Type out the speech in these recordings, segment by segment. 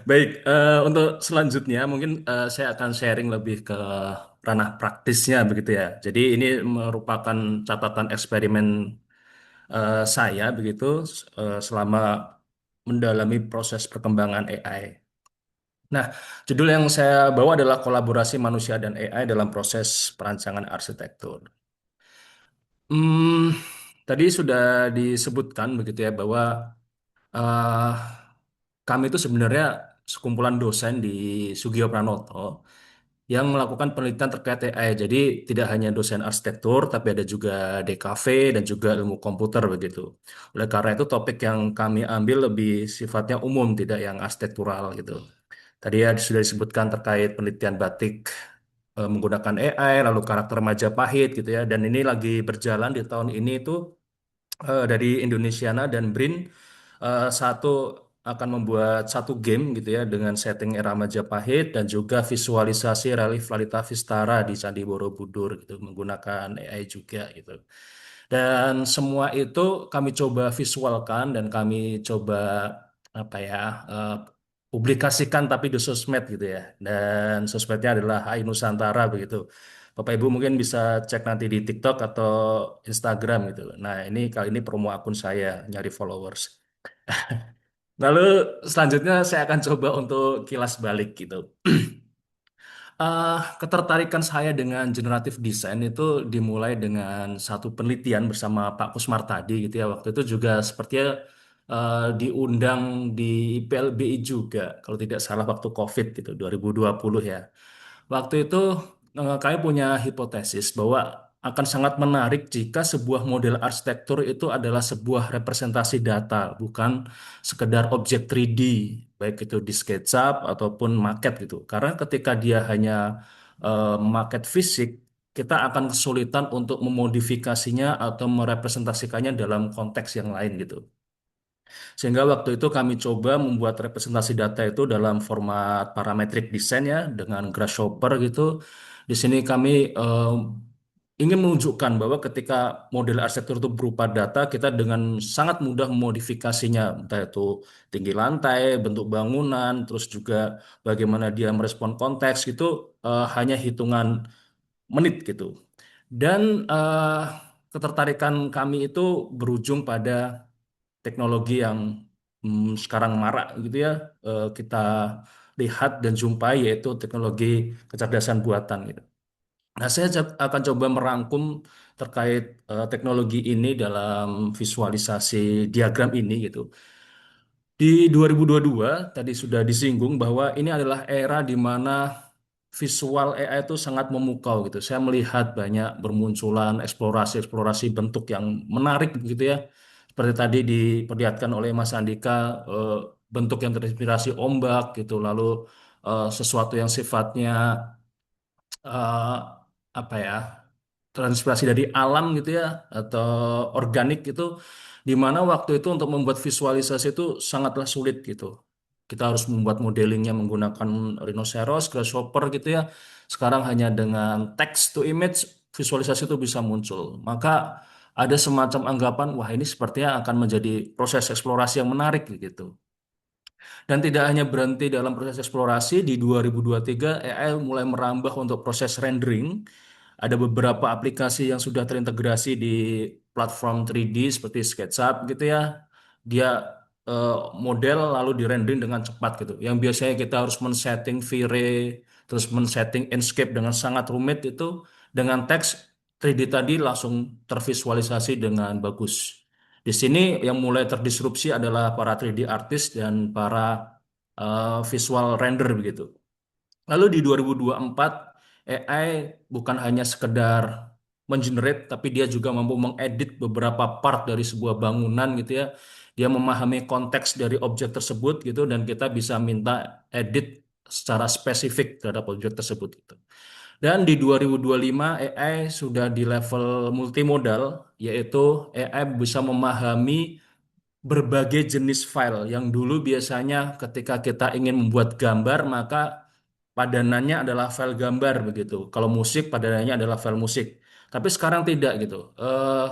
Baik, untuk selanjutnya mungkin saya akan sharing lebih ke ranah praktisnya begitu ya. Jadi ini merupakan catatan eksperimen saya begitu selama mendalami proses perkembangan AI. Nah, judul yang saya bawa adalah kolaborasi manusia dan AI dalam proses perancangan arsitektur. Hmm, tadi sudah disebutkan begitu ya bahwa eh, kami itu sebenarnya sekumpulan dosen di Sugio Pranoto yang melakukan penelitian terkait AI. Jadi tidak hanya dosen arsitektur, tapi ada juga DKV dan juga ilmu komputer begitu. Oleh karena itu topik yang kami ambil lebih sifatnya umum, tidak yang arsitektural gitu. Tadi ya sudah disebutkan terkait penelitian batik menggunakan AI, lalu karakter Majapahit gitu ya. Dan ini lagi berjalan di tahun ini itu dari Indonesiana dan BRIN satu akan membuat satu game gitu ya dengan setting era Majapahit dan juga visualisasi relief Lalita Vistara di Candi Borobudur gitu menggunakan AI juga gitu. Dan semua itu kami coba visualkan dan kami coba apa ya eh, publikasikan tapi di sosmed gitu ya. Dan sosmednya adalah Hai Nusantara begitu. Bapak Ibu mungkin bisa cek nanti di TikTok atau Instagram gitu. Nah, ini kali ini promo akun saya nyari followers. Lalu selanjutnya saya akan coba untuk kilas balik gitu. Ketertarikan saya dengan generatif design itu dimulai dengan satu penelitian bersama Pak Kusmar tadi gitu ya. Waktu itu juga sepertinya diundang di IPLBI juga, kalau tidak salah waktu COVID gitu, 2020 ya. Waktu itu kami punya hipotesis bahwa akan sangat menarik jika sebuah model arsitektur itu adalah sebuah representasi data, bukan sekedar objek 3D, baik itu di SketchUp ataupun maket gitu. Karena ketika dia hanya maket fisik, kita akan kesulitan untuk memodifikasinya atau merepresentasikannya dalam konteks yang lain gitu. Sehingga waktu itu kami coba membuat representasi data itu dalam format parametric design ya dengan Grasshopper gitu. Di sini kami ingin menunjukkan bahwa ketika model arsitektur itu berupa data, kita dengan sangat mudah memodifikasinya, entah itu tinggi lantai, bentuk bangunan, terus juga bagaimana dia merespon konteks gitu, hanya hitungan menit gitu. Dan ketertarikan kami itu berujung pada teknologi yang sekarang marak gitu ya kita lihat dan jumpai yaitu teknologi kecerdasan buatan gitu. Nah, saya akan coba merangkum terkait teknologi ini dalam visualisasi diagram ini gitu. Di 2022 tadi sudah disinggung bahwa ini adalah era di mana visual AI itu sangat memukau gitu. Saya melihat banyak bermunculan eksplorasi-eksplorasi bentuk yang menarik gitu ya. Seperti tadi diperlihatkan oleh Mas Andika, eh, bentuk yang terinspirasi ombak gitu, lalu sesuatu yang sifatnya eh, apa ya, terinspirasi dari alam gitu ya, atau organik gitu, di mana waktu itu untuk membuat visualisasi itu sangatlah sulit gitu. Kita harus membuat modelingnya menggunakan rhinoceros, grasshopper gitu ya. Sekarang hanya dengan text to image visualisasi itu bisa muncul. Maka ada semacam anggapan, wah ini sepertinya akan menjadi proses eksplorasi yang menarik gitu. Dan tidak hanya berhenti dalam proses eksplorasi, di 2023 AI mulai merambah untuk proses rendering. Ada beberapa aplikasi yang sudah terintegrasi di platform 3D seperti SketchUp gitu ya. Dia eh, model lalu di-rendering dengan cepat gitu. Yang biasanya kita harus men-setting V-Ray, terus men-setting Inkscape dengan sangat rumit itu, dengan teks 3D tadi langsung tervisualisasi dengan bagus. Di sini yang mulai terdisrupsi adalah para 3D artist dan para visual render begitu. Lalu di 2024 AI bukan hanya sekedar mengenerate tapi dia juga mampu mengedit beberapa part dari sebuah bangunan gitu ya. Dia memahami konteks dari objek tersebut gitu dan kita bisa minta edit secara spesifik terhadap objek tersebut gitu. Dan di 2025 AI sudah di level multimodal yaitu AI bisa memahami berbagai jenis file yang dulu biasanya ketika kita ingin membuat gambar maka padanannya adalah file gambar begitu. Kalau musik padanannya adalah file musik. Tapi sekarang tidak gitu.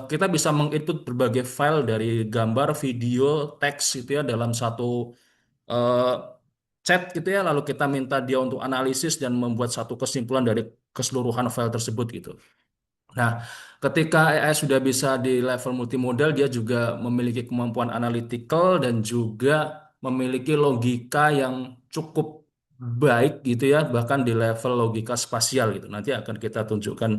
Kita bisa menginput berbagai file dari gambar, video, teks gitu ya dalam satu eh, chat gitu ya, lalu kita minta dia untuk analisis dan membuat satu kesimpulan dari keseluruhan file tersebut gitu. Nah, ketika AI sudah bisa di level multimodal, dia juga memiliki kemampuan analytical dan juga memiliki logika yang cukup baik gitu ya, bahkan di level logika spasial gitu. Nanti akan kita tunjukkan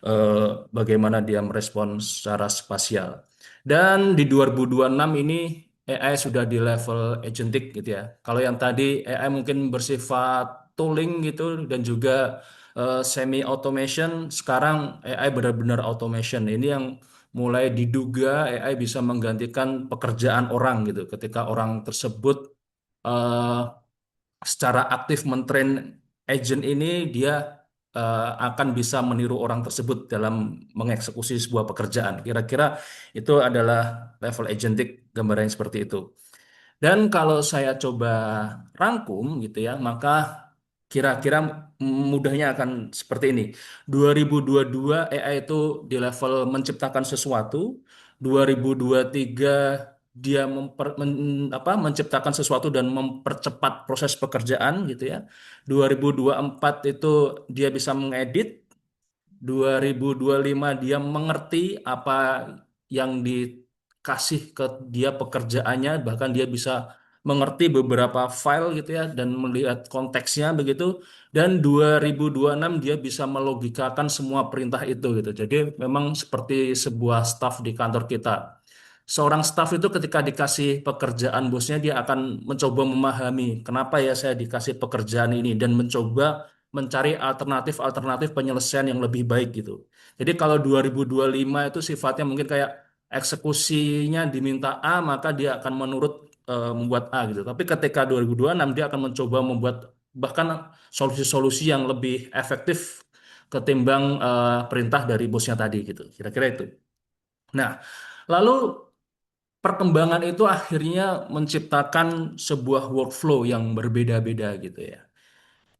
eh, bagaimana dia merespon secara spasial. Dan di 2026 ini AI sudah di level agentic gitu ya. Kalau yang tadi AI mungkin bersifat tooling gitu dan juga semi automation, sekarang AI benar-benar automation. Ini yang mulai diduga AI bisa menggantikan pekerjaan orang gitu. Ketika orang tersebut eh, secara aktif mentrain agent ini, dia akan bisa meniru orang tersebut dalam mengeksekusi sebuah pekerjaan. Kira-kira itu adalah level agentic, gambaran seperti itu. Dan kalau saya coba rangkum gitu ya, maka kira-kira mudahnya akan seperti ini. 2022 AI itu di level menciptakan sesuatu, 2023 dia menciptakan sesuatu dan mempercepat proses pekerjaan gitu ya. 2024 itu dia bisa mengedit, 2025 dia mengerti apa yang dikasih ke dia pekerjaannya, bahkan dia bisa mengerti beberapa file gitu ya dan melihat konteksnya begitu. Dan 2026 dia bisa melogikakan semua perintah itu gitu. Jadi memang seperti sebuah staf di kantor kita. Seorang staf itu ketika dikasih pekerjaan bosnya, dia akan mencoba memahami kenapa ya saya dikasih pekerjaan ini dan mencoba mencari alternatif-alternatif penyelesaian yang lebih baik gitu. Jadi kalau 2025 itu sifatnya mungkin kayak eksekusinya diminta A, maka dia akan menurut membuat A gitu. Tapi ketika 2026 dia akan mencoba membuat bahkan solusi-solusi yang lebih efektif ketimbang perintah dari bosnya tadi gitu. Kira-kira itu. Nah, lalu perkembangan itu akhirnya menciptakan sebuah workflow yang berbeda-beda gitu ya.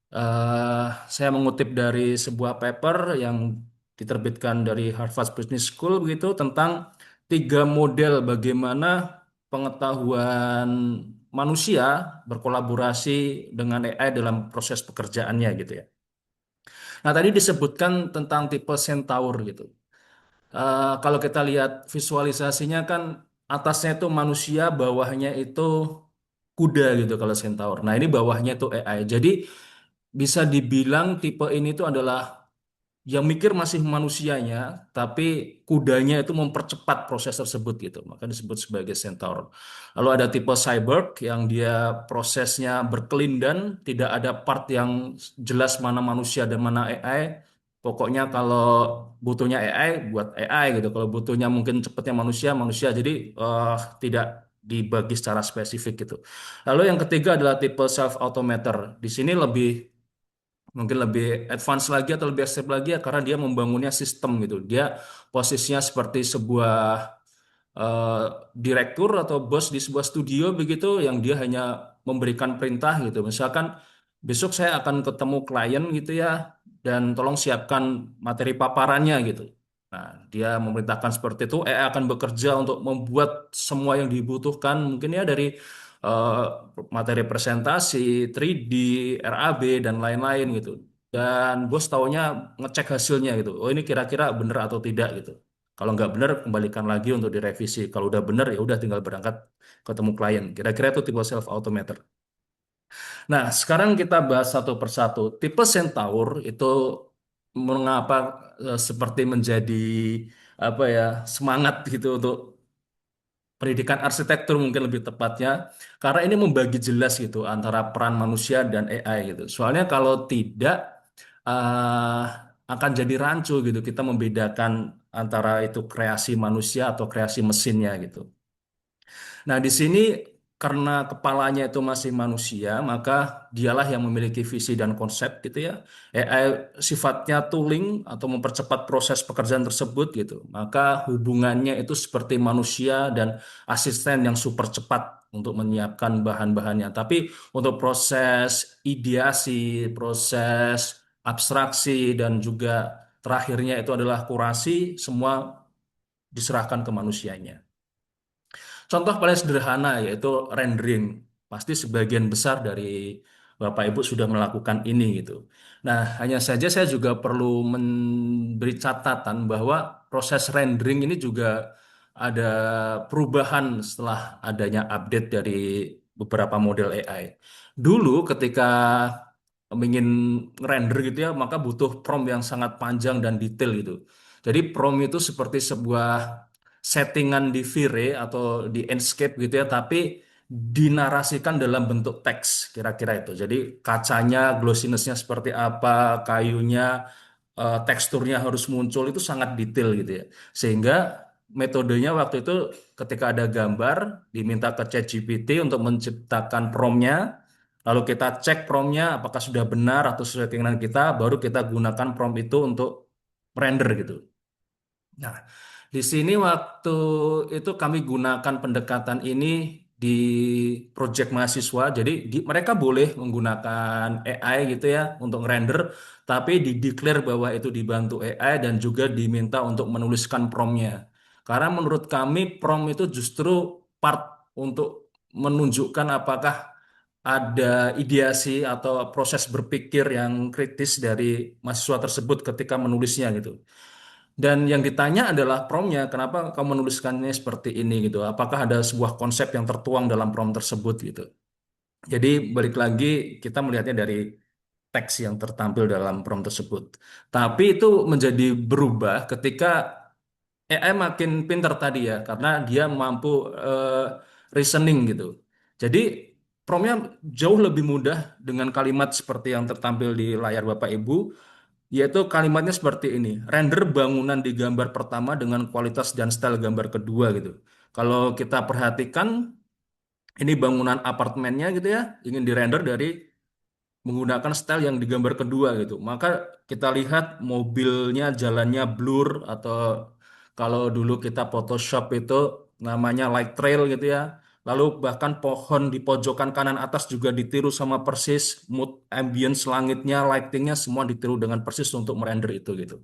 Eh, saya mengutip dari sebuah paper yang diterbitkan dari Harvard Business School begitu tentang tiga model bagaimana pengetahuan manusia berkolaborasi dengan AI dalam proses pekerjaannya gitu ya. Nah, tadi disebutkan tentang tipe Centaur gitu. Kalau kita lihat visualisasinya kan atasnya itu manusia, bawahnya itu kuda gitu kalau Centaur. Nah, ini bawahnya itu AI. Jadi bisa dibilang tipe ini tuh adalah yang mikir masih manusianya, tapi kudanya itu mempercepat proses tersebut gitu. Maka disebut sebagai centaur. Lalu ada tipe cyborg yang dia prosesnya berkelindan, tidak ada part yang jelas mana manusia dan mana AI. Pokoknya kalau butuhnya AI buat AI gitu. Kalau butuhnya mungkin cepatnya manusia, manusia. Jadi tidak dibagi secara spesifik gitu. Lalu yang ketiga adalah tipe self automator. Di sini lebih mungkin lebih advance lagi atau lebih ekstrim lagi ya karena dia membangunnya sistem gitu. Dia posisinya seperti sebuah eh, direktur atau bos di sebuah studio begitu yang dia hanya memberikan perintah gitu. Misalkan besok saya akan ketemu klien gitu ya dan tolong siapkan materi paparannya gitu. Nah, dia memerintahkan seperti itu, akan bekerja untuk membuat semua yang dibutuhkan mungkin ya dari eh, materi presentasi, 3D, RAB dan lain-lain gitu. Dan bos taunya ngecek hasilnya gitu. Oh ini kira-kira benar atau tidak gitu. Kalau nggak benar, kembalikan lagi untuk direvisi. Kalau udah benar, ya udah tinggal berangkat ketemu klien. Kira-kira itu tipe self automator. Nah, sekarang kita bahas satu persatu. Tipe Centaur itu mengapa seperti menjadi apa ya semangat gitu untuk pendidikan arsitektur mungkin lebih tepatnya karena ini membagi jelas gitu antara peran manusia dan AI gitu. Soalnya kalau tidak eh, akan jadi rancu gitu kita membedakan antara itu kreasi manusia atau kreasi mesinnya gitu. Nah, di sini karena kepalanya itu masih manusia, maka dialah yang memiliki visi dan konsep gitu ya. AI sifatnya tooling atau mempercepat proses pekerjaan tersebut gitu. Maka hubungannya itu seperti manusia dan asisten yang super cepat untuk menyiapkan bahan-bahannya. Tapi untuk proses ideasi, proses abstraksi dan juga terakhirnya itu adalah kurasi, semua diserahkan ke manusianya. Contoh paling sederhana yaitu rendering. pasti sebagian besar dari Bapak Ibu sudah melakukan ini gitu. Nah, hanya saja saya juga perlu memberi catatan bahwa proses rendering ini juga ada perubahan setelah adanya update dari beberapa model AI. Dulu ketika ingin render gitu ya, maka butuh prompt yang sangat panjang dan detail gitu. Jadi prompt itu seperti sebuah settingan di V-Ray atau di Enscape gitu ya, tapi dinarasikan dalam bentuk teks kira-kira itu. Jadi kacanya, glossiness-nya seperti apa, kayunya, teksturnya harus muncul itu sangat detail gitu ya. Sehingga metodenya waktu itu ketika ada gambar diminta ke ChatGPT untuk menciptakan prompt-nya, lalu kita cek prompt-nya apakah sudah benar atau sesuai keinginan kita, baru kita gunakan prompt itu untuk render gitu. Nah, di sini waktu itu kami gunakan pendekatan ini di proyek mahasiswa. Jadi mereka boleh menggunakan AI gitu ya untuk render, tapi di-declare bahwa itu dibantu AI dan juga diminta untuk menuliskan prompt-nya. Karena menurut kami prompt itu justru part untuk menunjukkan apakah ada ideasi atau proses berpikir yang kritis dari mahasiswa tersebut ketika menulisnya gitu. Dan yang ditanya adalah promptnya, kenapa kamu menuliskannya seperti ini gitu? Apakah ada sebuah konsep yang tertuang dalam prompt tersebut gitu? Jadi balik lagi kita melihatnya dari teks yang tertampil dalam prompt tersebut. Tapi itu menjadi berubah ketika AI makin pintar tadi ya, karena dia mampu eh, reasoning gitu. Jadi promptnya jauh lebih mudah dengan kalimat seperti yang tertampil di layar Bapak Ibu. Yaitu kalimatnya seperti ini, render bangunan di gambar pertama dengan kualitas dan style gambar kedua gitu. Kalau kita perhatikan, ini bangunan apartemennya gitu ya, ingin dirender dari menggunakan style yang di gambar kedua gitu. Maka kita lihat mobilnya jalannya blur atau kalau dulu kita Photoshop itu namanya light trail gitu ya. Lalu bahkan pohon di pojokan kanan atas juga ditiru sama persis, mood ambience langitnya, lightingnya semua ditiru dengan persis untuk merender itu gitu.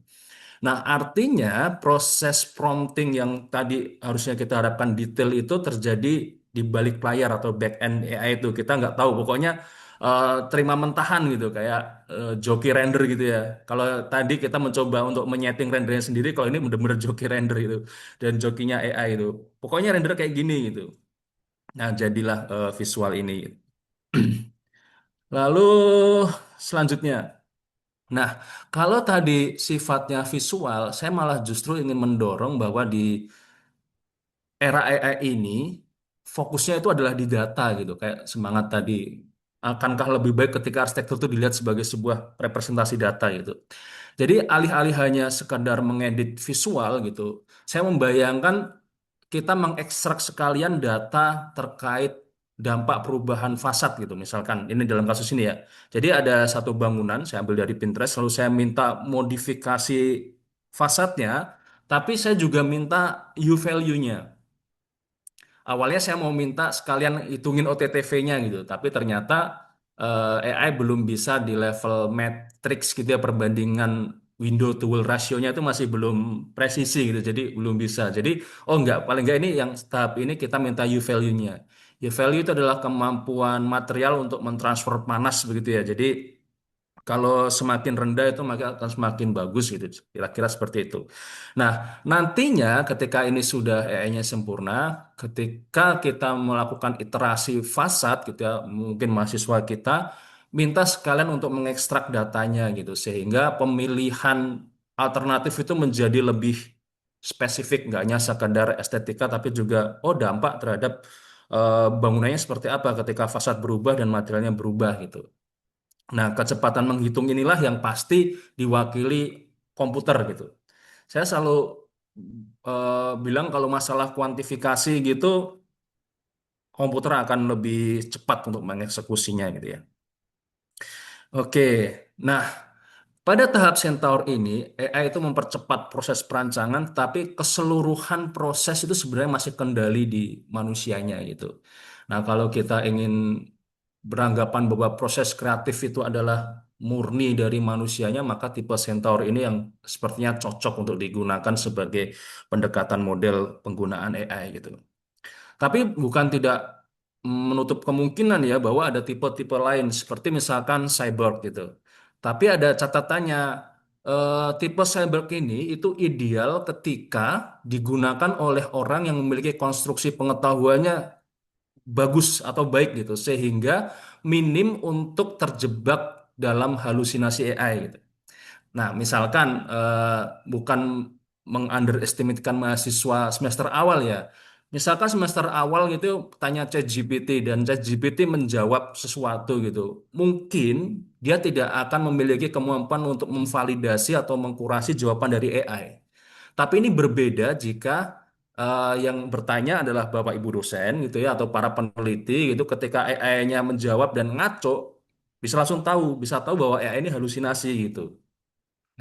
Nah, artinya proses prompting yang tadi harusnya kita harapkan detail itu terjadi di balik layar atau back end AI itu. Kita nggak tahu, pokoknya terima mentahan gitu, kayak joki render gitu ya. Kalau tadi kita mencoba untuk menyeting rendernya sendiri, kalau ini benar-benar joki render itu. Dan jokinya AI itu. Pokoknya render kayak gini gitu. Nah, jadilah visual ini. Lalu selanjutnya. Nah, kalau tadi sifatnya visual, saya malah justru ingin mendorong bahwa di era AI ini fokusnya itu adalah di data gitu, kayak semangat tadi. Akankah lebih baik ketika arsitektur itu dilihat sebagai sebuah representasi data gitu. Jadi alih-alih hanya sekadar mengedit visual gitu, saya membayangkan kita mengekstrak sekalian data terkait dampak perubahan fasad gitu. Misalkan ini dalam kasus ini ya. Jadi ada satu bangunan, saya ambil dari Pinterest, lalu saya minta modifikasi fasadnya, tapi saya juga minta U value-nya. Awalnya saya mau minta sekalian hitungin OTTV-nya gitu, tapi ternyata AI belum bisa di level matrix gitu ya, perbandingan window to wall rasionya itu masih belum presisi gitu, jadi belum bisa. Jadi oh enggak, paling enggak ini yang tahap ini kita minta U value-nya. U value itu adalah kemampuan material untuk mentransfer panas begitu ya. Jadi kalau semakin rendah itu maka akan semakin bagus gitu. Kira-kira seperti itu. Nah, nantinya ketika ini sudah AI-nya sempurna, ketika kita melakukan iterasi fasad gitu ya, mungkin mahasiswa kita minta sekalian untuk mengekstrak datanya gitu sehingga pemilihan alternatif itu menjadi lebih spesifik, nggak hanya sekadar estetika tapi juga oh dampak terhadap bangunannya seperti apa ketika fasad berubah dan materialnya berubah gitu. Nah, kecepatan menghitung inilah yang pasti diwakili komputer gitu. Saya selalu bilang kalau masalah kuantifikasi gitu, komputer akan lebih cepat untuk mengeksekusinya gitu ya. Oke, nah pada tahap Centaur ini, AI itu mempercepat proses perancangan, tapi keseluruhan proses itu sebenarnya masih kendali di manusianya gitu. Nah, kalau kita ingin beranggapan bahwa proses kreatif itu adalah murni dari manusianya, maka tipe Centaur ini yang sepertinya cocok untuk digunakan sebagai pendekatan model penggunaan AI gitu. Tapi bukan tidak menutup kemungkinan ya bahwa ada tipe-tipe lain seperti misalkan cyborg gitu. Tapi ada catatannya, tipe cyborg ini itu ideal ketika digunakan oleh orang yang memiliki konstruksi pengetahuannya bagus atau baik gitu sehingga minim untuk terjebak dalam halusinasi AI gitu. Nah, misalkan bukan meng-underestimatekan mahasiswa semester awal ya. Misalkan semester awal gitu tanya ChatGPT dan ChatGPT menjawab sesuatu gitu. Mungkin dia tidak akan memiliki kemampuan untuk memvalidasi atau mengkurasi jawaban dari AI. Tapi ini berbeda jika yang bertanya adalah Bapak Ibu dosen gitu ya atau para peneliti gitu ketika AI-nya menjawab dan ngaco bisa langsung tahu, bisa tahu bahwa AI ini halusinasi gitu.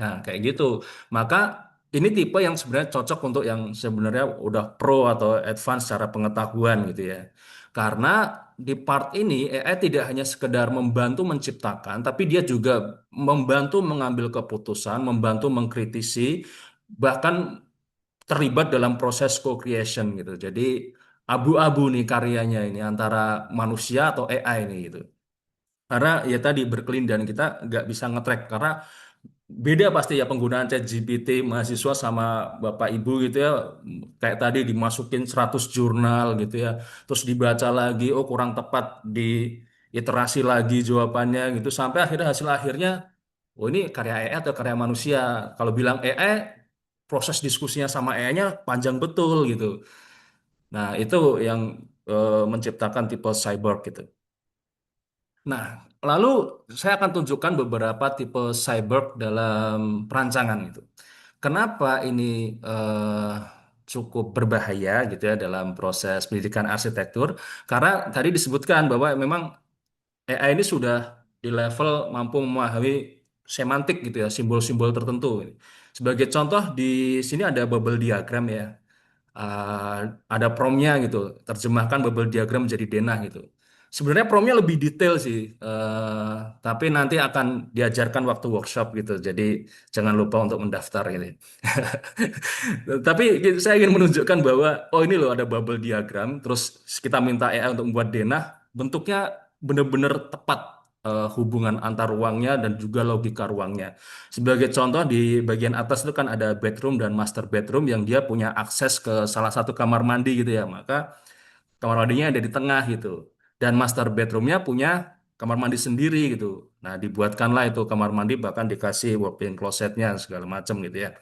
Nah, kayak gitu. Maka ini tipe yang sebenarnya cocok untuk yang sebenarnya udah pro atau advance secara pengetahuan gitu ya. Karena di part ini AI tidak hanya sekedar membantu menciptakan, tapi dia juga membantu mengambil keputusan, membantu mengkritisi, bahkan terlibat dalam proses co-creation gitu. Jadi abu-abu nih karyanya ini antara manusia atau AI nih gitu. Karena ya tadi berkelindan kita nggak bisa nge-track karena beda pasti ya penggunaan ChatGPT mahasiswa sama Bapak Ibu gitu ya. Kayak tadi dimasukin 100 jurnal gitu ya. Terus dibaca lagi, oh kurang tepat, diiterasi lagi jawabannya gitu. Sampai akhirnya hasil akhirnya, oh ini karya AI atau karya manusia. Kalau bilang AI, proses diskusinya sama AI-nya panjang betul gitu. Nah itu yang menciptakan tipe cyborg gitu. Nah, lalu saya akan tunjukkan beberapa tipe cyborg dalam perancangan itu. Kenapa ini cukup berbahaya gitu ya dalam proses pendidikan arsitektur? Karena tadi disebutkan bahwa memang AI ini sudah di level mampu memahami semantik gitu ya, simbol-simbol tertentu. Sebagai contoh di sini ada bubble diagram ya, uh, ada promnya gitu, terjemahkan bubble diagram menjadi denah gitu. Sebenarnya promnya lebih detail sih, tapi nanti akan diajarkan waktu workshop gitu. Jadi jangan lupa untuk mendaftar gitu. Tapi saya ingin menunjukkan bahwa oh ini loh ada bubble diagram, terus kita minta AI untuk membuat denah, bentuknya benar-benar tepat hubungan antar ruangnya dan juga logika ruangnya. Sebagai contoh di bagian atas itu kan ada bedroom dan master bedroom yang dia punya akses ke salah satu kamar mandi gitu ya. Maka kamar mandinya ada di tengah gitu. Dan master bedroomnya punya kamar mandi sendiri gitu. Nah, dibuatkanlah itu kamar mandi bahkan dikasih walk-in closetnya segala macam gitu ya.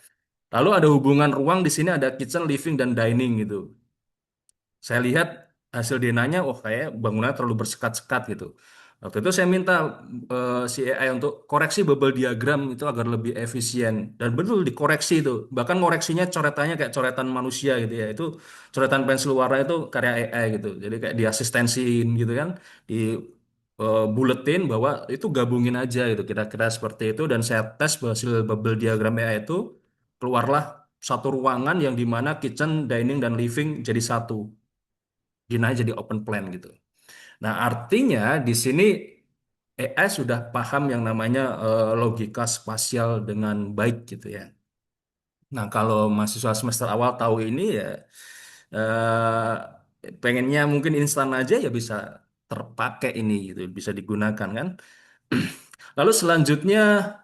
Lalu ada hubungan ruang di sini ada kitchen, living dan dining gitu. Saya lihat hasil denanya, oh kayak bangunannya terlalu bersekat-sekat gitu. Waktu itu saya minta si AI untuk koreksi bubble diagram itu agar lebih efisien. Dan betul dikoreksi itu. Bahkan koreksinya coretannya kayak coretan manusia gitu ya. Itu coretan pensil warna itu karya AI gitu. Jadi kayak diasistensiin gitu kan. Di buletin bahwa itu gabungin aja gitu. Kira-kira seperti itu. Dan saya tes hasil bubble diagram AI itu. Keluarlah satu ruangan yang dimana kitchen, dining, dan living jadi satu dinaik jadi open plan gitu. Nah, artinya di sini AI sudah paham yang namanya logika spasial dengan baik gitu ya. Nah, kalau mahasiswa semester awal tahu ini ya pengennya mungkin instan aja ya bisa terpakai ini gitu, bisa digunakan kan. Lalu selanjutnya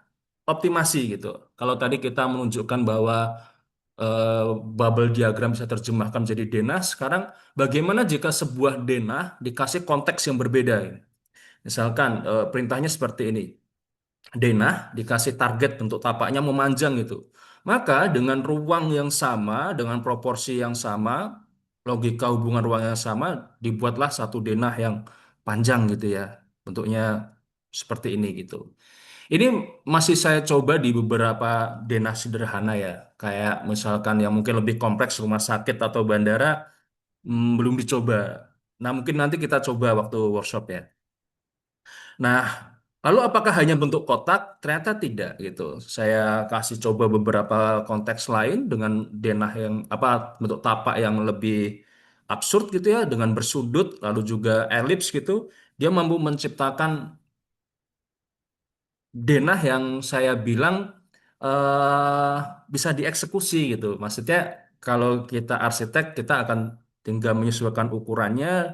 optimasi gitu. Kalau tadi kita menunjukkan bahwa eh, bubble diagram bisa terjemahkan menjadi denah, sekarang bagaimana jika sebuah denah dikasih konteks yang berbeda? Misalkan perintahnya seperti ini. Denah dikasih target bentuk tapaknya memanjang gitu. Maka dengan ruang yang sama, dengan proporsi yang sama, logika hubungan ruang yang sama, dibuatlah satu denah yang panjang gitu ya. Bentuknya seperti ini gitu. Ini masih saya coba di beberapa denah sederhana ya. Kayak misalkan yang mungkin lebih kompleks rumah sakit atau bandara, belum dicoba. Nah mungkin nanti kita coba waktu workshop ya. Nah, lalu apakah hanya bentuk kotak? Ternyata tidak gitu. Saya kasih coba beberapa konteks lain dengan denah yang apa bentuk tapak yang lebih absurd gitu ya, dengan bersudut lalu juga elips gitu. Dia mampu menciptakan denah yang saya bilang eh bisa dieksekusi gitu. Maksudnya kalau kita arsitek kita akan tinggal menyesuaikan ukurannya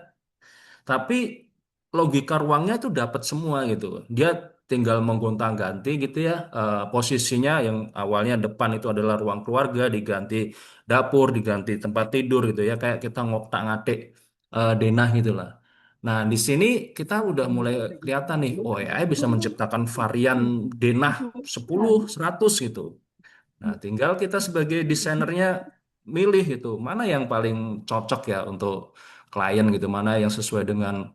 Tapi logika ruangnya itu dapat semua gitu. Dia tinggal menggonta-ganti gitu ya, posisinya yang awalnya depan itu adalah ruang keluarga, diganti dapur, diganti tempat tidur gitu ya, kayak kita ngotak-ngatik denah gitu lah. Nah, di sini kita udah mulai kelihatan nih, oh AI bisa menciptakan varian denah 10, 100 gitu. Nah, tinggal kita sebagai desainernya milih gitu, mana yang paling cocok ya untuk klien gitu, mana yang sesuai dengan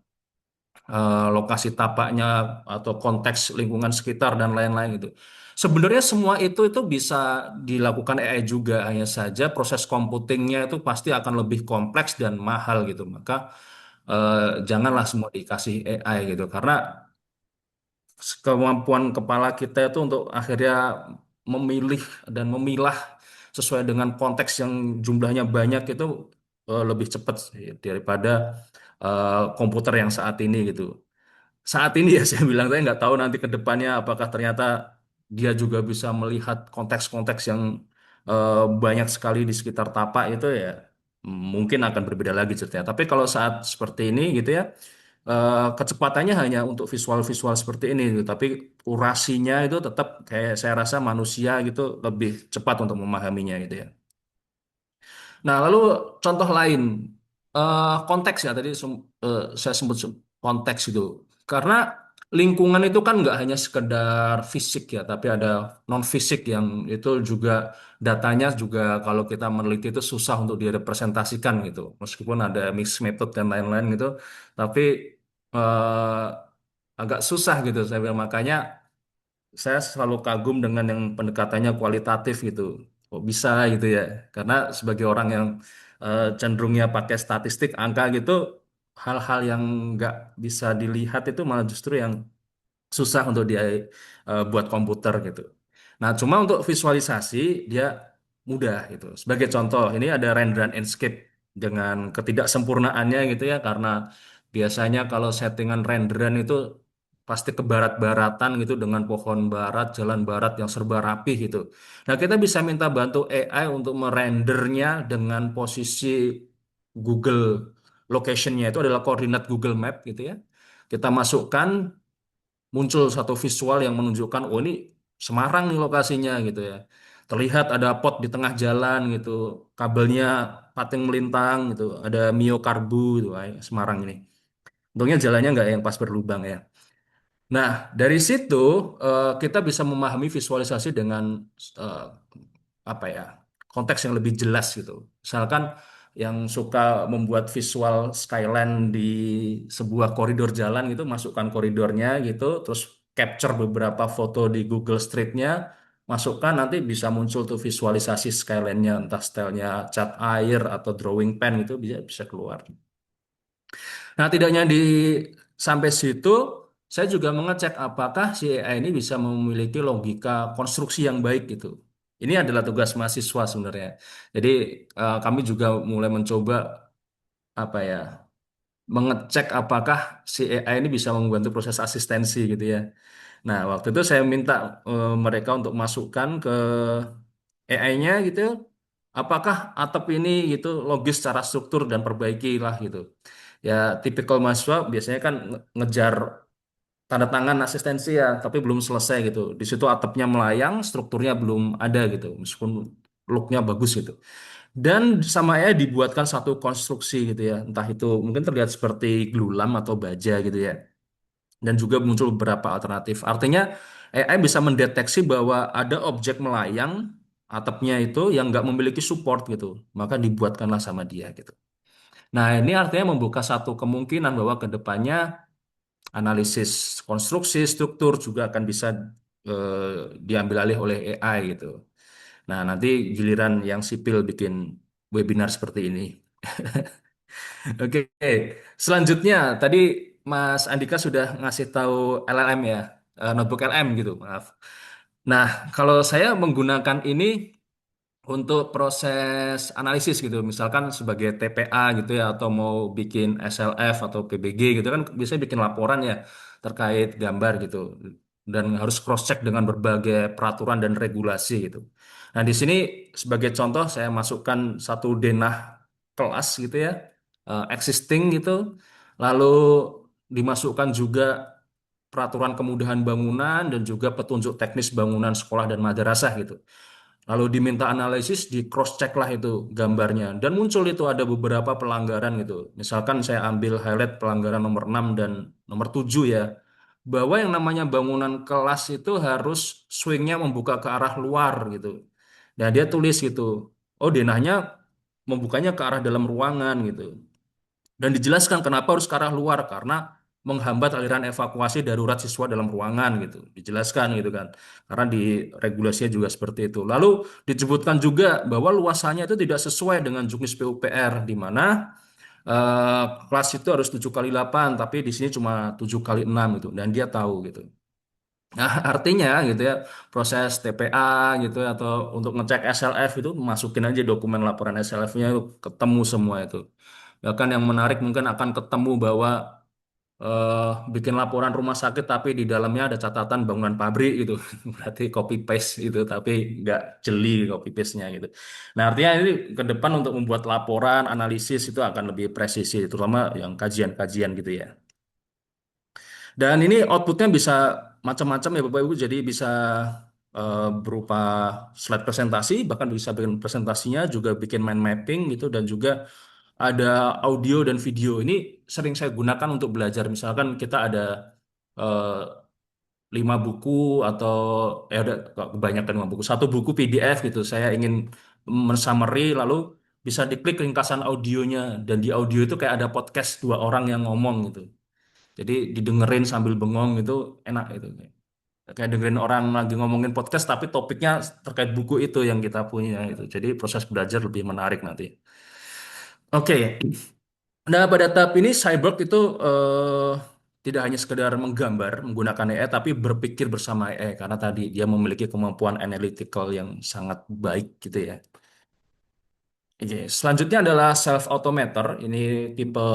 lokasi tapaknya atau konteks lingkungan sekitar dan lain-lain gitu. Sebenarnya semua itu bisa dilakukan AI juga, hanya saja proses computingnya itu pasti akan lebih kompleks dan mahal gitu. Maka janganlah semua dikasih AI gitu, karena kemampuan kepala kita itu untuk akhirnya memilih dan memilah sesuai dengan konteks yang jumlahnya banyak itu lebih cepat sih daripada komputer yang saat ini gitu. Saat ini ya saya bilang, saya nggak tahu nanti ke depannya apakah ternyata dia juga bisa melihat konteks-konteks yang banyak sekali di sekitar tapak itu ya, mungkin akan berbeda lagi ceritanya. Tapi kalau saat seperti ini gitu ya, kecepatannya hanya untuk visual-visual seperti ini gitu. Tapi urasinya itu tetap kayak saya rasa manusia gitu lebih cepat untuk memahaminya gitu ya. Nah, lalu contoh lain, konteks ya tadi saya sebut konteks itu. Karena lingkungan itu kan nggak hanya sekedar fisik ya, tapi ada non fisik yang itu juga datanya juga kalau kita meneliti itu susah untuk direpresentasikan gitu. Meskipun ada mixed method dan lain-lain gitu, tapi eh, agak susah gitu saya bilang. Makanya saya selalu kagum dengan yang pendekatannya kualitatif gitu. Kok bisa gitu ya? Karena sebagai orang yang cenderungnya pakai statistik, angka gitu, hal-hal yang nggak bisa dilihat itu malah justru yang susah untuk dia buat komputer gitu. Nah, cuma untuk visualisasi dia mudah gitu. Sebagai contoh, ini ada renderan Enscape dengan ketidaksempurnaannya gitu ya, karena biasanya kalau settingan renderan itu pasti ke barat-baratan gitu dengan pohon barat, jalan barat yang serba rapi gitu. Nah, kita bisa minta bantu AI untuk merendernya dengan posisi Google locationnya itu adalah koordinat Google Map gitu ya. Kita masukkan, muncul satu visual yang menunjukkan oh ini Semarang nih lokasinya gitu ya. Terlihat ada pot di tengah jalan gitu, kabelnya pating melintang gitu, ada Mio Karbu gitu, Semarang ini. Untungnya jalannya nggak yang pas berlubang ya. Nah, dari situ kita bisa memahami visualisasi dengan eh, apa ya, konteks yang lebih jelas gitu. Misalkan yang suka membuat visual skyline di sebuah koridor jalan gitu, masukkan koridornya gitu, terus capture beberapa foto di Google Street-nya, masukkan nanti bisa muncul tuh visualisasi skyline-nya, entah stylenya cat air atau drawing pen gitu bisa bisa keluar. Nah, tidaknya di sampai situ, saya juga mengecek apakah si AI ini bisa memiliki logika konstruksi yang baik gitu. Ini adalah tugas mahasiswa sebenarnya. Jadi kami juga mulai mencoba apa ya, mengecek apakah si AI ini bisa membantu proses asistensi gitu ya. Nah, waktu itu saya minta mereka untuk masukkan ke AI-nya gitu, apakah atap ini gitu logis secara struktur dan perbaikilah gitu. Ya, tipikal mahasiswa biasanya kan ngejar tanda tangan asistensi ya, tapi belum selesai gitu. Di situ atapnya melayang, strukturnya belum ada gitu, meskipun looknya bagus gitu. Dan sama ya dibuatkan satu konstruksi gitu ya, entah itu mungkin terlihat seperti glulam atau baja gitu ya. Dan juga muncul beberapa alternatif. Artinya AI bisa mendeteksi bahwa ada objek melayang atapnya itu yang nggak memiliki support gitu, maka dibuatkanlah sama dia gitu. Nah, ini artinya membuka satu kemungkinan bahwa ke depannya analisis konstruksi struktur juga akan bisa diambil alih oleh AI gitu. Nah, nanti giliran yang sipil bikin webinar seperti ini. Oke, selanjutnya tadi Mas Andika sudah ngasih tahu LLM ya, notebook LM gitu, maaf. Nah, kalau saya menggunakan ini untuk proses analisis gitu, misalkan sebagai TPA gitu ya, atau mau bikin SLF atau PBG gitu kan, biasanya bikin laporan ya terkait gambar gitu, dan harus cross-check dengan berbagai peraturan dan regulasi gitu. Nah, di sini sebagai contoh saya masukkan satu denah kelas gitu ya, existing gitu. Lalu dimasukkan juga peraturan kemudahan bangunan dan juga petunjuk teknis bangunan sekolah dan madrasah gitu. Lalu diminta analisis, di cross check lah itu gambarnya. Dan muncul itu ada beberapa pelanggaran gitu. Misalkan saya ambil highlight pelanggaran nomor 6 dan nomor 7 ya. Bahwa yang namanya bangunan kelas itu harus swingnya membuka ke arah luar gitu. Nah dia tulis gitu, oh denahnya membukanya ke arah dalam ruangan gitu. Dan dijelaskan kenapa harus ke arah luar, karena menghambat aliran evakuasi darurat siswa dalam ruangan gitu. Dijelaskan gitu kan. Karena di regulasinya juga seperti itu. Lalu disebutkan juga bahwa luasannya itu tidak sesuai dengan juknis PUPR, di mana kelas itu harus 7 kali 8 tapi di sini cuma 7 kali 6 gitu. Dan dia tahu gitu. Nah, artinya gitu ya, proses TPA gitu ya, atau untuk ngecek SLF itu masukin aja dokumen laporan SLF-nya, ketemu semua itu. Bahkan yang menarik mungkin akan ketemu bahwa eh, bikin laporan rumah sakit tapi di dalamnya ada catatan bangunan pabrik gitu. Berarti copy paste itu tapi nggak jeli copy paste-nya gitu. Nah, artinya ini ke depan untuk membuat laporan, analisis itu akan lebih presisi, terutama yang kajian-kajian gitu ya. Dan ini outputnya bisa macam-macam ya Bapak Ibu. Jadi bisa berupa slide presentasi, bahkan bisa bikin presentasinya, juga bikin mind mapping gitu, dan juga ada audio dan video. Ini sering saya gunakan untuk belajar. Misalkan kita ada eh, 5 buku atau ada kok kebanyakan 5 buku, satu buku PDF gitu. Saya ingin mensummary, lalu bisa diklik ringkasan audionya, dan di audio itu kayak ada podcast 2 orang yang ngomong gitu. Jadi didengerin sambil bengong itu enak itu. Kayak dengerin orang lagi ngomongin podcast tapi topiknya terkait buku itu yang kita punya itu. Jadi proses belajar lebih menarik nanti. Oke. Nah, pada tahap ini Cyborg itu tidak hanya sekedar menggambar menggunakan AI, tapi berpikir bersama AI karena tadi dia memiliki kemampuan analytical yang sangat baik gitu ya. Oke, selanjutnya adalah self automator. Ini tipe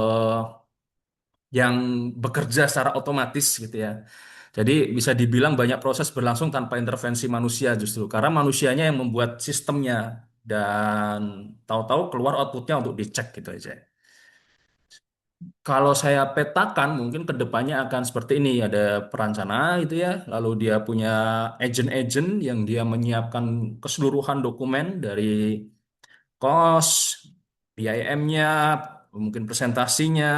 yang bekerja secara otomatis gitu ya. Jadi bisa dibilang banyak proses berlangsung tanpa intervensi manusia justru karena manusianya yang membuat sistemnya dan tahu-tahu keluar outputnya untuk dicek gitu aja. Kalau saya petakan mungkin ke depannya akan seperti ini, ada perencana itu ya, lalu dia punya agent-agent yang dia menyiapkan keseluruhan dokumen dari kos, BIM-nya, mungkin presentasinya,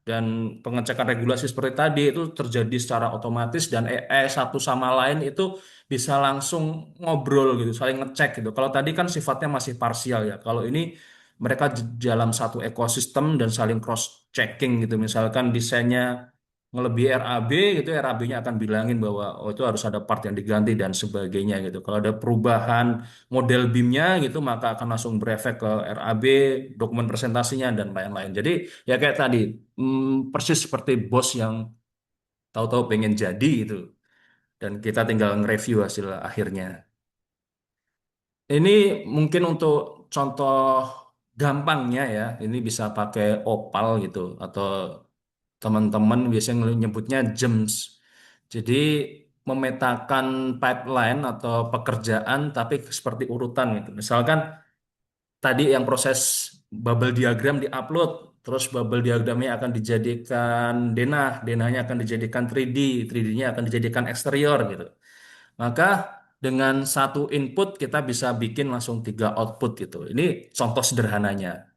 dan pengecekan regulasi seperti tadi itu terjadi secara otomatis, dan AI satu sama lain itu bisa langsung ngobrol gitu, saling ngecek gitu. Kalau tadi kan sifatnya masih parsial ya. Kalau ini mereka dalam satu ekosistem dan saling cross checking gitu. Misalkan desainnya ngelebihi RAB gitu, RAB-nya akan bilangin bahwa oh itu harus ada part yang diganti dan sebagainya gitu. Kalau ada perubahan model BIM-nya gitu, maka akan langsung berefek ke RAB, dokumen presentasinya dan lain-lain. Jadi ya kayak tadi, persis seperti bos yang tahu-tahu pengen jadi gitu, dan kita tinggal nge-review hasil akhirnya. Ini mungkin untuk contoh gampangnya ya, ini bisa pakai Opal gitu, atau teman-teman biasanya nyebutnya JEMS. Jadi memetakan pipeline atau pekerjaan tapi seperti urutan gitu. Misalkan tadi yang proses bubble diagram diupload, terus bubble diagramnya akan dijadikan denah, denahnya akan dijadikan 3D, 3D-nya akan dijadikan eksterior gitu. Maka dengan satu input kita bisa bikin langsung 3 output gitu. Ini contoh sederhananya.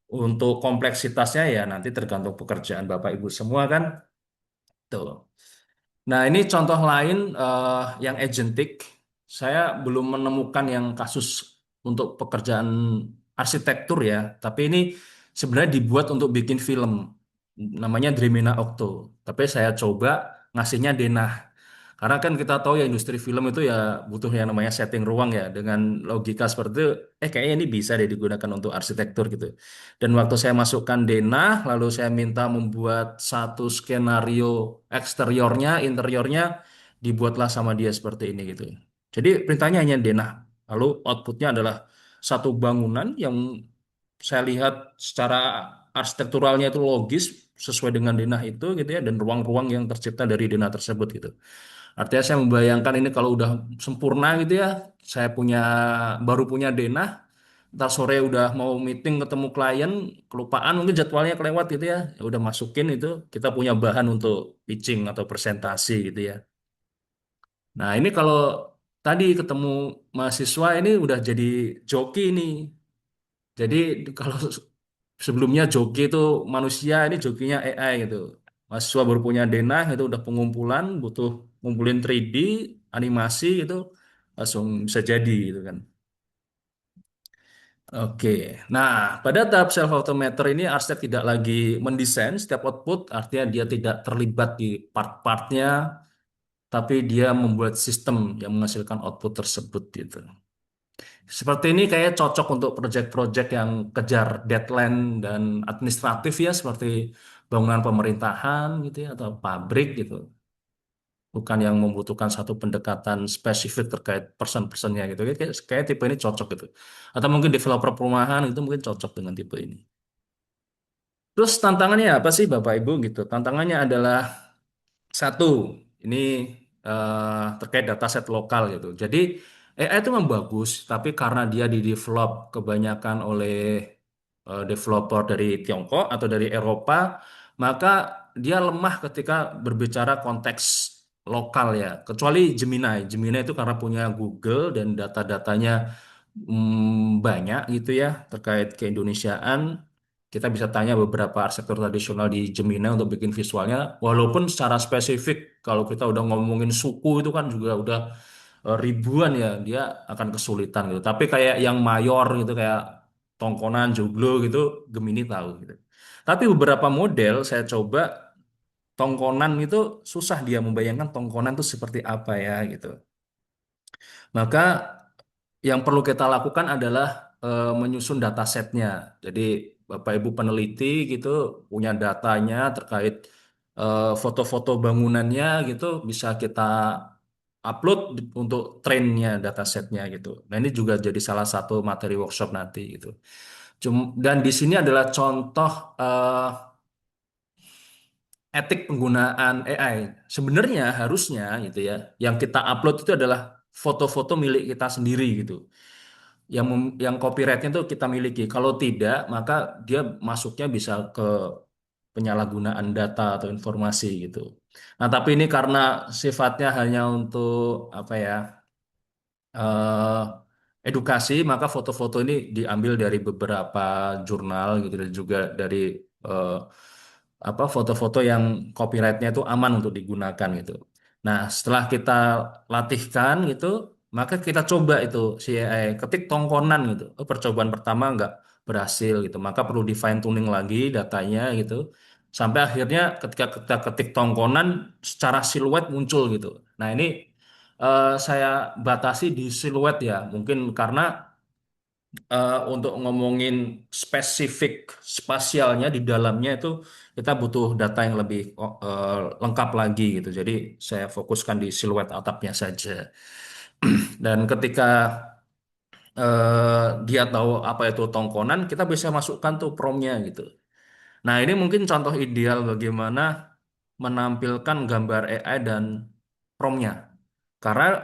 Untuk kompleksitasnya ya nanti tergantung pekerjaan Bapak Ibu semua kan. Tuh. Nah, ini contoh lain yang agentic. Saya belum menemukan yang kasus untuk pekerjaan arsitektur ya, tapi ini sebenarnya dibuat untuk bikin film. Namanya Dremina Octo. Tapi saya coba ngasihnya denah. Karena kan kita tahu ya industri film itu ya butuh yang namanya setting ruang ya. Dengan logika seperti itu, kayaknya ini bisa deh digunakan untuk arsitektur gitu. Dan waktu saya masukkan denah, lalu saya minta membuat satu skenario eksteriornya, interiornya, dibuatlah sama dia seperti ini gitu. Jadi perintahnya hanya denah. Lalu outputnya adalah satu bangunan yang saya lihat secara arsitekturalnya itu logis, sesuai dengan denah itu gitu ya, dan ruang-ruang yang tercipta dari denah tersebut gitu. Artinya saya membayangkan ini kalau udah sempurna gitu ya, saya baru punya denah, ntar sore udah mau meeting ketemu klien, kelupaan mungkin jadwalnya kelewat gitu ya. Ya udah masukin itu, kita punya bahan untuk pitching atau presentasi gitu ya. Nah, ini kalau tadi ketemu mahasiswa ini udah jadi joki nih. Jadi kalau sebelumnya joki itu manusia, ini jokinya AI gitu. Mahasiswa baru punya denah itu udah pengumpulan, butuh ngumpulin 3D, animasi gitu, langsung bisa jadi gitu kan. Oke, nah pada tahap self automator ini arsitek tidak lagi mendesain setiap output, artinya dia tidak terlibat di part-partnya, tapi dia membuat sistem yang menghasilkan output tersebut gitu. Seperti ini kayak cocok untuk proyek-proyek yang kejar deadline dan administratif ya, seperti bangunan pemerintahan gitu ya, atau pabrik gitu. Bukan yang membutuhkan satu pendekatan spesifik terkait person-personnya gitu. Kayak tipe ini cocok gitu. Atau mungkin developer perumahan itu mungkin cocok dengan tipe ini. Terus tantangannya apa sih Bapak Ibu gitu? Tantangannya adalah satu, ini terkait dataset lokal gitu. Jadi AI itu memang bagus, tapi karena dia didevelop kebanyakan oleh developer dari Tiongkok atau dari Eropa, maka dia lemah ketika berbicara konteks lokal ya. Kecuali Gemini. Gemini itu karena punya Google dan data-datanya banyak gitu ya terkait keindonesiaan. Kita bisa tanya beberapa arsitektur tradisional di Gemini untuk bikin visualnya. Walaupun secara spesifik, kalau kita udah ngomongin suku itu kan juga udah ribuan ya, dia akan kesulitan gitu. Tapi kayak yang mayor gitu, kayak Tongkonan, Joglo gitu, Gemini tahu gitu. Tapi beberapa model saya coba, Tongkonan itu susah dia membayangkan Tongkonan itu seperti apa ya gitu. Maka yang perlu kita lakukan adalah menyusun datasetnya. Jadi Bapak Ibu peneliti gitu punya datanya terkait foto-foto bangunannya gitu bisa kita upload untuk trainnya datasetnya gitu. Nah ini juga jadi salah satu materi workshop nanti gitu. Dan di sini adalah contoh eh, etik penggunaan AI. Sebenarnya harusnya gitu ya, yang kita upload itu adalah foto-foto milik kita sendiri gitu yang copyrightnya itu kita miliki. Kalau tidak, maka dia masuknya bisa ke penyalahgunaan data atau informasi gitu. Nah, tapi ini karena sifatnya hanya untuk apa ya, eh, edukasi, maka foto-foto ini diambil dari beberapa jurnal gitu dan juga dari eh, apa foto-foto yang copyrightnya itu aman untuk digunakan gitu. Nah, setelah kita latihkan gitu, maka kita coba itu si AI ketik tongkonan gitu. Oh, percobaan pertama nggak berhasil gitu, maka perlu di fine tuning lagi datanya gitu. Sampai akhirnya ketika kita ketik tongkonan secara siluet muncul gitu. Nah, ini saya batasi di siluet ya, mungkin karena untuk ngomongin spesifik spasialnya di dalamnya itu kita butuh data yang lebih lengkap lagi gitu. Jadi saya fokuskan di siluet atapnya saja. Dan ketika dia tahu apa itu tongkonan, kita bisa masukkan tuh promnya gitu. Nah, ini mungkin contoh ideal bagaimana menampilkan gambar AI dan promnya. Karena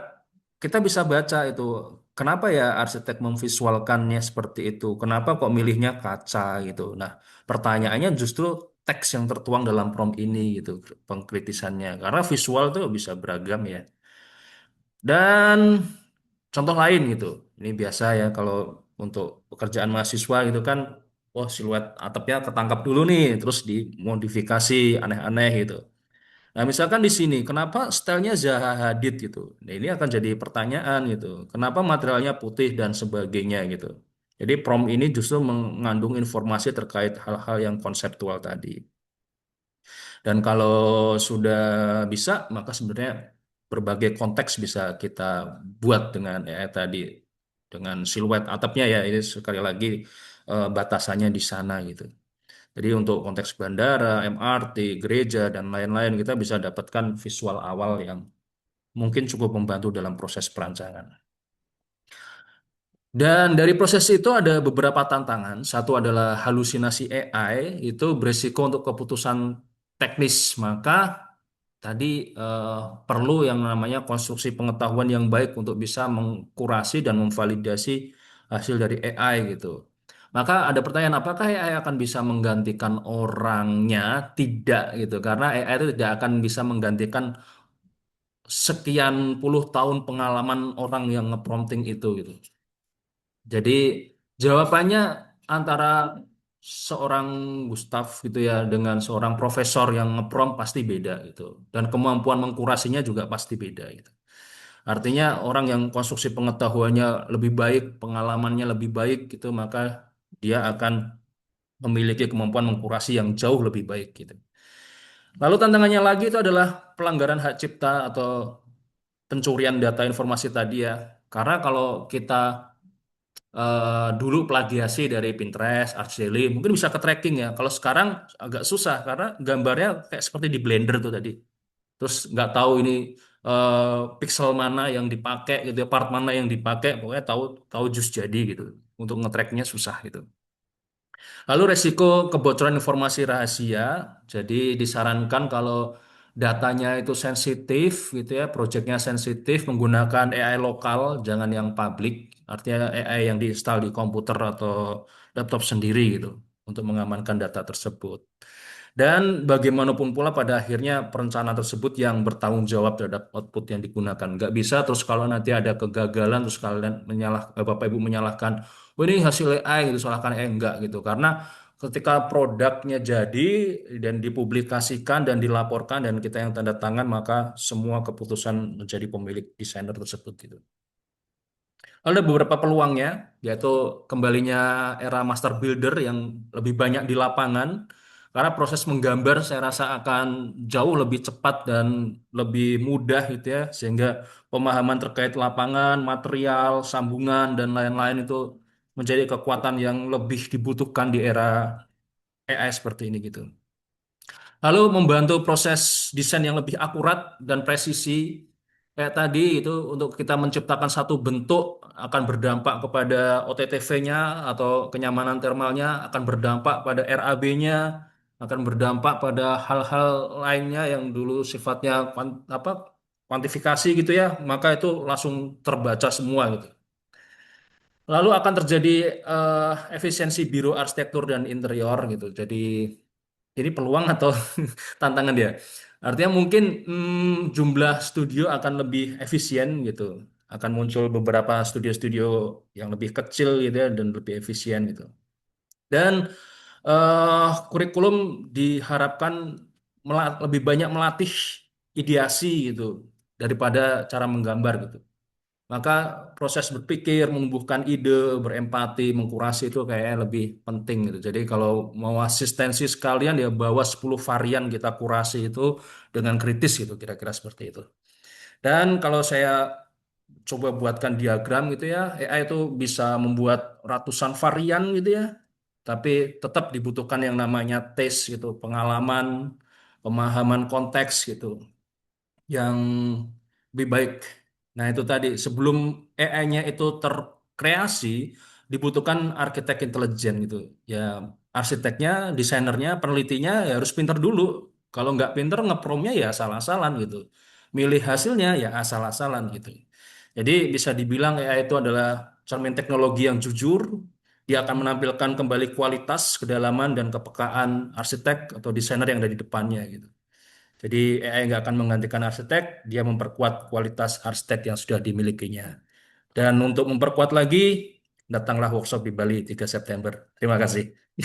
kita bisa baca itu, kenapa ya arsitek memvisualkannya seperti itu? Kenapa kok milihnya kaca gitu? Nah, pertanyaannya justru teks yang tertuang dalam prompt ini gitu, pengkritisannya. Karena visual tuh bisa beragam ya. Dan contoh lain gitu. Ini biasa ya kalau untuk pekerjaan mahasiswa gitu kan, oh siluet atapnya ketangkap dulu nih, terus dimodifikasi aneh-aneh gitu. Nah, misalkan di sini, kenapa stylenya Zaha Hadid gitu? Nah, ini akan jadi pertanyaan gitu. Kenapa materialnya putih dan sebagainya gitu. Jadi prompt ini justru mengandung informasi terkait hal-hal yang konseptual tadi. Dan kalau sudah bisa, maka sebenarnya berbagai konteks bisa kita buat dengan AI tadi. Dengan siluet atapnya ya, ini sekali lagi batasannya di sana gitu. Jadi untuk konteks bandara, MRT, gereja, dan lain-lain kita bisa dapatkan visual awal yang mungkin cukup membantu dalam proses perancangan. Dan dari proses itu ada beberapa tantangan. Satu adalah halusinasi AI, itu berisiko untuk keputusan teknis. Maka tadi eh, perlu yang namanya konstruksi pengetahuan yang baik untuk bisa mengkurasi dan memvalidasi hasil dari AI gitu. Maka ada pertanyaan, apakah AI akan bisa menggantikan orangnya? Tidak gitu, karena AI itu tidak akan bisa menggantikan sekian puluh tahun pengalaman orang yang ngeprompting itu gitu. Jadi jawabannya antara seorang Gustaf gitu ya dengan seorang profesor yang ngeprompt pasti beda gitu. Dan kemampuan mengkurasinya juga pasti beda gitu. Artinya orang yang konstruksi pengetahuannya lebih baik, pengalamannya lebih baik gitu, maka dia akan memiliki kemampuan mengkurasi yang jauh lebih baik gitu. Lalu tantangannya lagi itu adalah pelanggaran hak cipta atau pencurian data informasi tadi ya. Karena kalau kita dulu plagiasi dari Pinterest, Archdaily, mungkin bisa ke tracking ya. Kalau sekarang agak susah karena gambarnya kayak seperti di Blender tuh tadi. Terus nggak tahu ini pixel mana yang dipakai gitu, ya, part mana yang dipakai, pokoknya tahu tahu jus jadi gitu. Untuk nge-tracknya susah gitu. Lalu resiko kebocoran informasi rahasia, jadi disarankan kalau datanya itu sensitif gitu ya, proyeknya sensitif menggunakan AI lokal, jangan yang publik, artinya AI yang diinstal di komputer atau laptop sendiri gitu untuk mengamankan data tersebut. Dan bagaimanapun pula pada akhirnya perencanaan tersebut yang bertanggung jawab terhadap output yang digunakan. Nggak bisa terus kalau nanti ada kegagalan terus kalian Bapak Ibu menyalahkan, oh ini hasil AI gitu, salahkan AI enggak gitu. Karena ketika produknya jadi dan dipublikasikan dan dilaporkan dan kita yang tanda tangan maka semua keputusan menjadi pemilik desainer tersebut gitu. Ada beberapa peluangnya, yaitu kembalinya era master builder yang lebih banyak di lapangan, karena proses menggambar saya rasa akan jauh lebih cepat dan lebih mudah gitu ya, sehingga pemahaman terkait lapangan, material, sambungan, dan lain-lain itu menjadi kekuatan yang lebih dibutuhkan di era AI seperti ini gitu. Lalu membantu proses desain yang lebih akurat dan presisi. Kayak tadi itu untuk kita menciptakan satu bentuk akan berdampak kepada OTTV-nya atau kenyamanan termalnya, akan berdampak pada RAB-nya, akan berdampak pada hal-hal lainnya yang dulu sifatnya kuantifikasi gitu ya, maka itu langsung terbaca semua gitu. Lalu akan terjadi efisiensi biro arsitektur dan interior gitu. Jadi ini peluang atau tantangan dia. Artinya mungkin jumlah studio akan lebih efisien gitu. Akan muncul beberapa studio-studio yang lebih kecil gitu ya dan lebih efisien gitu. Dan kurikulum diharapkan lebih banyak melatih ideasi gitu daripada cara menggambar gitu. Maka proses berpikir, menumbuhkan ide, berempati, mengkurasi itu kayaknya lebih penting gitu. Jadi kalau mau asistensi sekalian ya bawa 10 varian kita kurasi itu dengan kritis gitu, kira-kira seperti itu. Dan kalau saya coba buatkan diagram gitu ya, AI itu bisa membuat ratusan varian gitu ya, tapi tetap dibutuhkan yang namanya taste gitu, pengalaman, pemahaman konteks gitu yang lebih baik. Nah, itu tadi sebelum AI-nya itu terkreasi dibutuhkan arsitek intelijen gitu. Ya, arsiteknya, desainernya, penelitinya ya harus pinter dulu. Kalau nggak pinter ngepromnya ya asal-asalan gitu. Milih hasilnya ya asal-asalan gitu. Jadi bisa dibilang AI itu adalah cermin teknologi yang jujur. Dia akan menampilkan kembali kualitas, kedalaman, dan kepekaan arsitek atau desainer yang ada di depannya gitu. Jadi AI nggak akan menggantikan arsitek, dia memperkuat kualitas arsitek yang sudah dimilikinya. Dan untuk memperkuat lagi, datanglah workshop di Bali 3 September. Terima kasih.